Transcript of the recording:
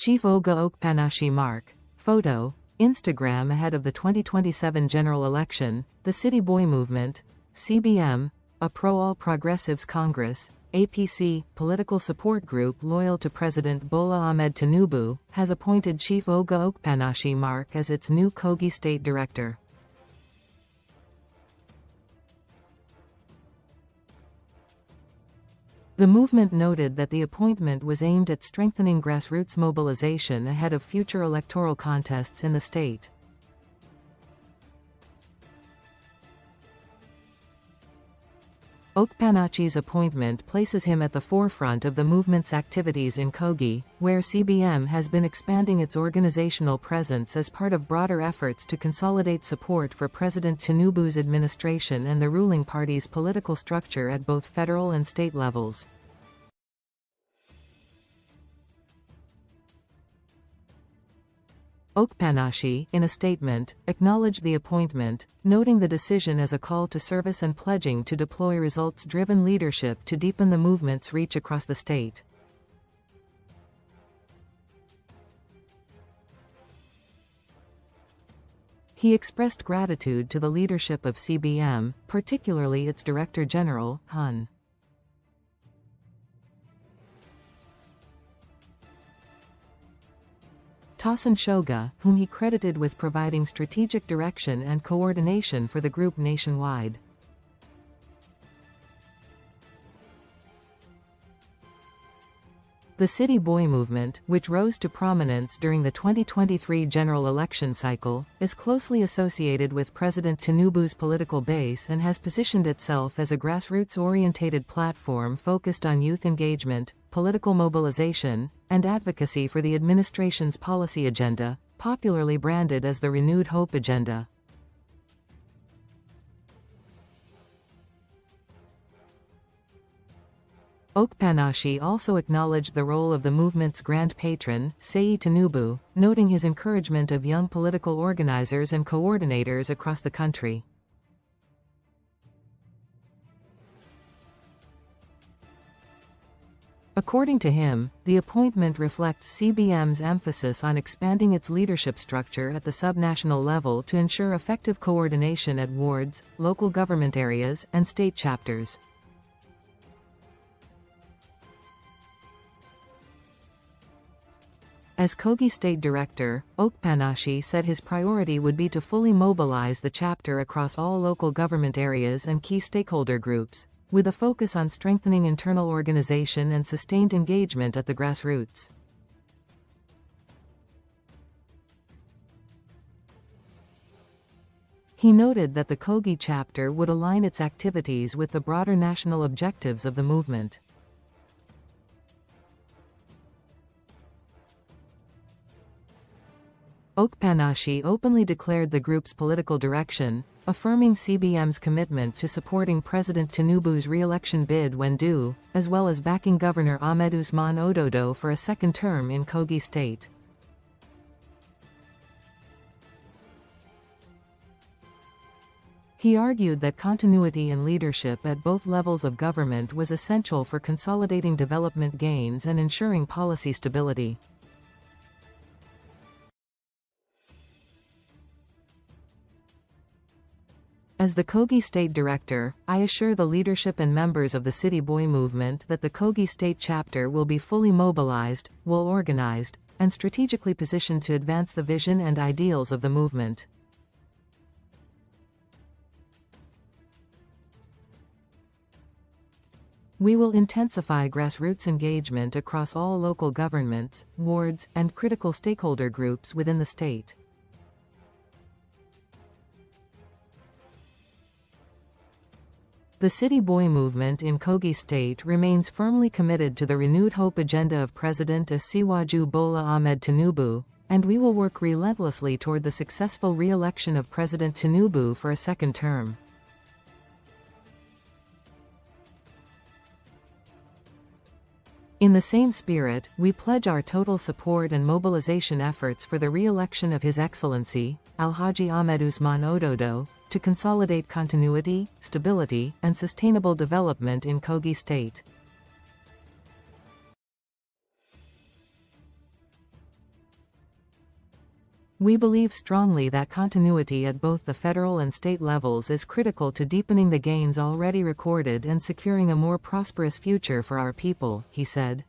Chief Oga Okpanachi Mark. Photo. Instagram. Ahead of the 2027 general election, the City Boy Movement, CBM, a pro-all progressives Congress, APC, political support group loyal to President Bola Ahmed Tinubu, has appointed Chief Oga Okpanachi Mark as its new Kogi State Director. The movement noted that the appointment was aimed at strengthening grassroots mobilization ahead of future electoral contests in the state. Okpanachi's appointment places him at the forefront of the movement's activities in Kogi, where CBM has been expanding its organizational presence as part of broader efforts to consolidate support for President Tinubu's administration and the ruling party's political structure at both federal and state levels. Okpanachi, in a statement, acknowledged the appointment, noting the decision as a call to service and pledging to deploy results-driven leadership to deepen the movement's reach across the state. He expressed gratitude to the leadership of CBM, particularly its Director General, Hon. Tosin Shoga, whom he credited with providing strategic direction and coordination for the group nationwide. The City Boy Movement, which rose to prominence during the 2023 general election cycle, is closely associated with President Tinubu's political base and has positioned itself as a grassroots-orientated platform focused on youth engagement, political mobilization, and advocacy for the administration's policy agenda, popularly branded as the Renewed Hope Agenda. Okpanachi also acknowledged the role of the movement's grand patron, Tinubu, noting his encouragement of young political organizers and coordinators across the country. According to him, the appointment reflects CBM's emphasis on expanding its leadership structure at the subnational level to ensure effective coordination at wards, local government areas, and state chapters. As Kogi State Director, Okpanachi said his priority would be to fully mobilize the chapter across all local government areas and key stakeholder groups, with a focus on strengthening internal organization and sustained engagement at the grassroots. He noted that the Kogi chapter would align its activities with the broader national objectives of the movement. Okpanachi openly declared the group's political direction, affirming CBM's commitment to supporting President Tinubu's re-election bid when due, as well as backing Governor Ahmed Usman Ododo for a second term in Kogi State. He argued that continuity in leadership at both levels of government was essential for consolidating development gains and ensuring policy stability. As the Kogi State Director, I assure the leadership and members of the City Boy Movement that the Kogi State Chapter will be fully mobilized, well-organized, and strategically positioned to advance the vision and ideals of the movement. We will intensify grassroots engagement across all local governments, wards, and critical stakeholder groups within the state. The City Boy Movement in Kogi State remains firmly committed to the renewed hope agenda of President Asiwaju Bola Ahmed Tinubu, and we will work relentlessly toward the successful re-election of President Tinubu for a second term. In the same spirit, we pledge our total support and mobilization efforts for the re-election of His Excellency, Alhaji Ahmed Usman Ododo, to consolidate continuity, stability, and sustainable development in Kogi State. We believe strongly that continuity at both the federal and state levels is critical to deepening the gains already recorded and securing a more prosperous future for our people, he said.